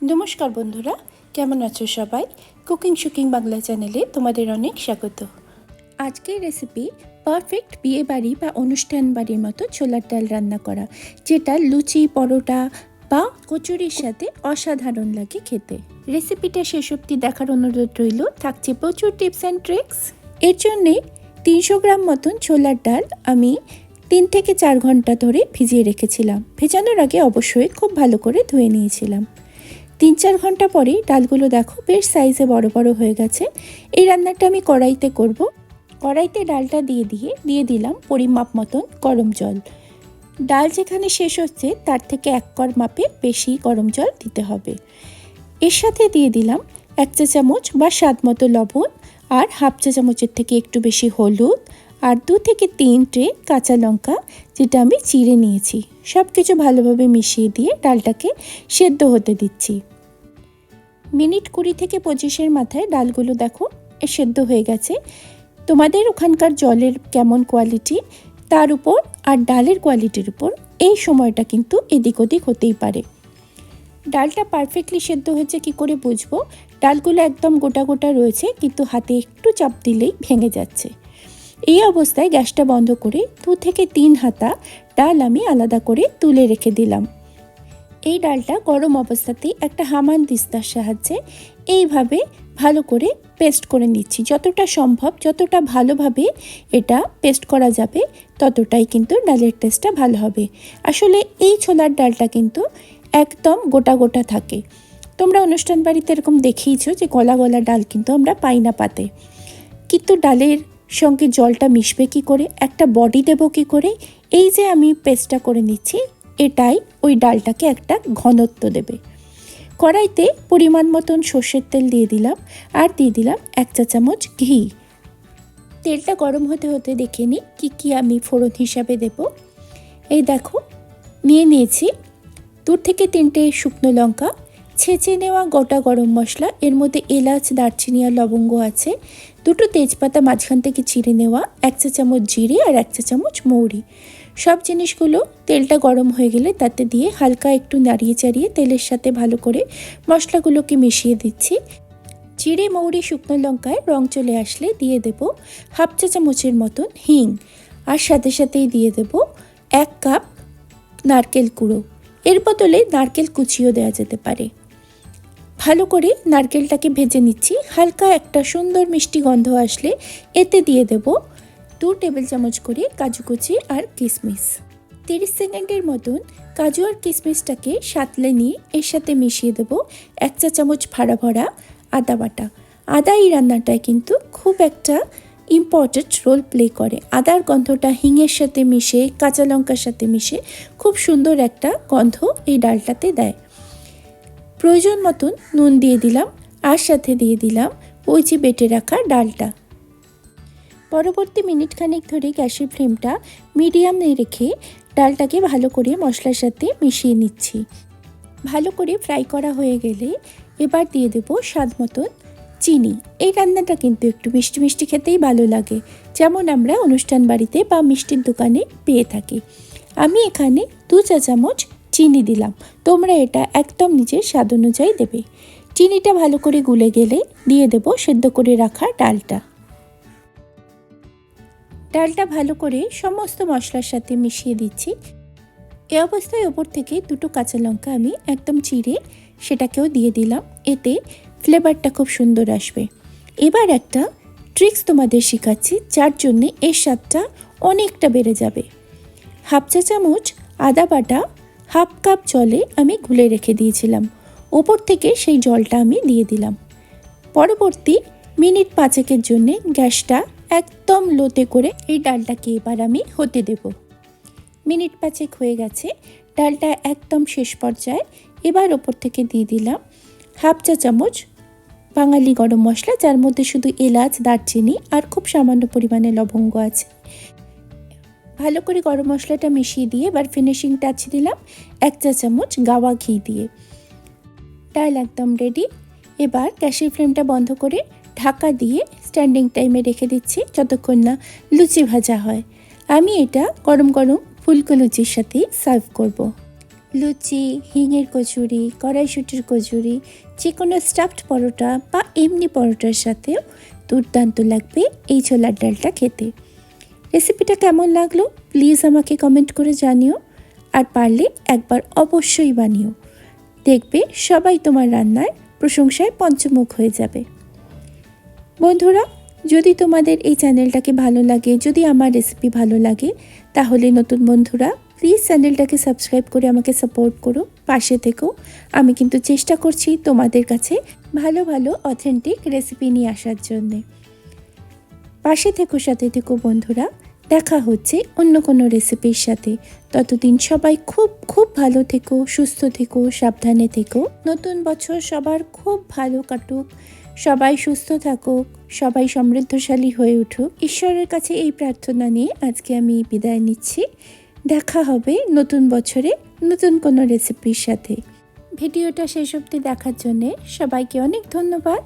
নমস্কার বন্ধুরা, কেমন আছো সবাই? কুকিং শুকিং বাংলা চ্যানেলে তোমাদের অনেক স্বাগত। আজকের রেসিপি পারফেক্ট বিয়ে বাড়ি বা অনুষ্ঠান বাড়ির মতো ছোলার ডাল রান্না করা, যেটা লুচি, পরোটা বা কচুরির সাথে অসাধারণ লাগে খেতে। রেসিপিটা শেষ অবধি দেখার অনুরোধ রইল। থাকছে প্রচুর টিপস অ্যান্ড ট্রিক্স। এর জন্যে 300 গ্রাম মতন ছোলার ডাল আমি 3 থেকে 4 ঘন্টা ধরে ভিজিয়ে রেখেছিলাম। ভেজানোর আগে অবশ্যই খুব ভালো করে ধুয়ে নিয়েছিলাম। 3-4 ঘন্টা পরে ডালগুলো দেখো বেশ সাইজে বড় বড় হয়ে গেছে। এই রান্নাটা আমি কড়াইতে করব। কড়াইতে ডালটা দিয়ে দিলাম পরিমাপ মতন গরম জল। ডাল যেখানে শেষ হচ্ছে তার থেকে 1 কড় মাপে বেশি গরম জল দিতে হবে। এর সাথে দিয়ে দিলাম 1 চা চামচ বা স্বাদ মতো লবণ, আর হাফ চা চামচের থেকে একটু বেশি হলুদ, আর 2 থেকে 3টে কাঁচা লঙ্কা যেটা আমি চিড়ে নিয়েছি। সব কিছু ভালোভাবে মিশিয়ে দিয়ে ডালটাকে সেদ্ধ হতে দিচ্ছি। মিনিট 20 থেকে 25-এর মাথায় ডালগুলো দেখো সেদ্ধ হয়ে গেছে। তোমাদের ওখানকার জলের কেমন কোয়ালিটি তার উপর আর ডালের কোয়ালিটির উপর এই সময়টা কিন্তু এদিক ওদিক হতেই পারে। ডালটা পারফেক্টলি সেদ্ধ হয়েছে কি করে বুঝবো? ডালগুলো একদম গোটা গোটা রয়েছে, কিন্তু হাতে একটু চাপ দিলেই ভেঙে যাচ্ছে। এই অবস্থায় গ্যাসটা বন্ধ করে 2 থেকে 3 হাতা ডাল আমি আলাদা করে তুলে রেখে দিলাম। এই ডালটা গরম অবস্থাতেই একটা হামান দিস্তার সাহায্যে এইভাবে ভালো করে পেস্ট করে নিচ্ছি। যতটা সম্ভব, যতটা ভালোভাবে এটা পেস্ট করা যাবে ততটাই কিন্তু ডালের টেস্টটা ভালো হবে। আসলে এই ছোলার ডালটা কিন্তু একদম গোটা গোটা থাকে। তোমরা অনুষ্ঠান বাড়িতে এরকম দেখেইছো যে গলা গলা ডাল কিন্তু আমরা পাই না পাতে। কিন্তু ডালের সঙ্গে জলটা মিশবে কি করে, একটা বডি দেবো কি করে, এই যে আমি পেস্টটা করে নিচ্ছি এটাই ওই ডালটাকে একটা ঘনত্ব দেবে। কড়াইতে পরিমাণ মতন সর্ষের তেল দিয়ে দিলাম, আর দিয়ে দিলাম 1 চা চামচ ঘি। তেলটা গরম হতে হতে দেখে নিই কী আমি ফোড়ন হিসাবে দেব। এই দেখো নিয়েছি 2 থেকে 3টে শুকনো লঙ্কা, ছেঁচে নেওয়া গোটা গরম মশলা, এর মধ্যে এলাচ, দারচিনি আর লবঙ্গ আছে, 2টো তেজপাতা মাঝখান থেকে চিড়ে নেওয়া, 1 চা চামচ জিরে আর 1 চা চামচ মৌরি। সব জিনিসগুলো তেলটা গরম হয়ে গেলে তাতে দিয়ে হালকা একটু নাড়িয়ে চাড়িয়ে তেলের সাথে ভালো করে মশলাগুলোকে মিশিয়ে দিচ্ছি। জিরে, মৌরি, শুকনো লঙ্কায় রং চলে আসলে দিয়ে দেব হাফ চা চামচের মতন হিং, আর সাথে সাথেই দিয়ে দেব 1 কাপ নারকেল কুড়ো। এর বদলে নারকেল কুচিও দেওয়া যেতে পারে। ভালো করে নারকেলটাকে ভেজে নিচ্ছি। হালকা একটা সুন্দর মিষ্টি গন্ধ আসলে এতে দিয়ে দেব 2 টেবিল চামচ করে কাজু কুচি আর কিশমিশ। 30 সেকেন্ডের মতন কাজু আর কিশমিশটাকে সাঁতলে নিয়ে এর সাথে মিশিয়ে দেব 1 চা চামচ ফাড়া ভরা আদা বাটা। আদা এই রান্নাটায় কিন্তু খুব একটা ইম্পর্টেন্ট রোল প্লে করে। আদার গন্ধটা হিংয়ের সাথে মিশে, কাঁচা লঙ্কার সাথে মিশে খুব সুন্দর একটা গন্ধ এই ডালটাতে দেয়। প্রয়োজন মতন নুন দিয়ে দিলাম, আর সাথে দিয়ে দিলাম ওই যে বেটে রাখা ডালটা। পরবর্তী মিনিট খানেক ধরে গ্যাসের ফ্লেমটা মিডিয়ামে রেখে ডালটাকে ভালো করে মশলার সাথে মিশিয়ে নিচ্ছি। ভালো করে ফ্রাই করা হয়ে গেলে এবার দিয়ে দেব স্বাদ মতন চিনি। এই রান্নাটা কিন্তু একটু মিষ্টি মিষ্টি খেতেই ভালো লাগে, যেমন আমরা অনুষ্ঠান বাড়িতে বা মিষ্টির দোকানে পেয়ে থাকি। আমি এখানে 2 চা চামচ চিনি দিলাম। তোমরা এটা একদম নিজের স্বাদ অনুযায়ী দেবে। চিনিটা ভালো করে গুলে গেলে দিয়ে দেব সেদ্ধ করে রাখা ডালটা। ডালটা ভালো করে সমস্ত মশলার সাথে মিশিয়ে দিচ্ছি। এ অবস্থায় ওপর থেকে 2টো কাঁচা লঙ্কা আমি একদম চিড়ে সেটাকেও দিয়ে দিলাম। এতে ফ্লেভারটা খুব সুন্দর আসবে। এবার একটা ট্রিক্স তোমাদের শেখাচ্ছি, যার জন্যে এর স্বাদটা অনেকটা বেড়ে যাবে। হাফ চা চামচ আদা বাটা হাফ কাপ জলে আমি গুলে রেখে দিয়েছিলাম। ওপর থেকে সেই জলটা আমি দিয়ে দিলাম। পরবর্তী মিনিট 5-এর জন্যে গ্যাসটা একদম লোতে করে এই ডালটাকে এবার আমি হতে দেব। মিনিট 5 হয়ে গেছে, ডালটা একদম শেষ পর্যায়ে। এবার ওপর থেকে দিয়ে দিলাম হাফ চা চামচ বাঙালি গরম মশলা, যার মধ্যে শুধু এলাচ, দারচিনি আর খুব সামান্য পরিমাণে লবঙ্গ আছে। ভালো করে গরম মশলাটা মিশিয়ে দিয়ে এবার ফিনিশিং টাচ দিলাম 1 চা চামচ গাওয়া ঘি দিয়ে। ডাল একদম রেডি। এবার গ্যাসের ফ্লেমটা বন্ধ করে ঢাকা দিয়ে স্ট্যান্ডিং টাইমে রেখে দিচ্ছি যতক্ষণ না লুচি ভাজা হয়। আমি এটা গরম গরম ফুলকো লুচির সাথেই সার্ভ করব। লুচি, হিঙের কচুরি, কড়াইশুঁটির কচুরি, যে কোনো স্টাফড পরোটা বা এমনি পরোটার সাথেও দুর্দান্ত লাগবে এই ছোলার ডালটা খেতে। রেসিপিটা কেমন লাগলো প্লিজ আমাকে কমেন্ট করে জানিও, আর পারলে একবার অবশ্যই বানিও। দেখবে সবাই তোমার রান্নার প্রশংসায় পঞ্চমুখ হয়ে যাবে। বন্ধুরা, যদি তোমাদের এই চ্যানেলটাকে ভালো লাগে, যদি আমার রেসিপি ভালো লাগে, তাহলে নতুন বন্ধুরা প্লিজ চ্যানেলটাকে সাবস্ক্রাইব করে আমাকে সাপোর্ট করো, পাশে থেকো। আমি কিন্তু চেষ্টা করছি তোমাদের কাছে ভালো ভালো অথেন্টিক রেসিপি নিয়ে আসার জন্যে। পাশে থেকো, সাথে থেকো বন্ধুরা। দেখা হচ্ছে অন্য কোনো রেসিপির সাথে। ততদিন সবাই খুব খুব ভালো থেকো, সুস্থ থেকো, সাবধানে থেকো। নতুন বছর সবার খুব ভালো কাটুক, সবাই সুস্থ থাকুক, সবাই সমৃদ্ধশালী হয়ে উঠুক। ঈশ্বরের কাছে এই প্রার্থনা নিয়ে আজকে আমি বিদায় নিচ্ছি। দেখা হবে নতুন বছরে নতুন কোনো রেসিপির সাথে। ভিডিওটা শেষ অবধি দেখার জন্যে সবাইকে অনেক ধন্যবাদ।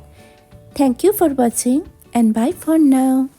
Thank you for watching and bye for now.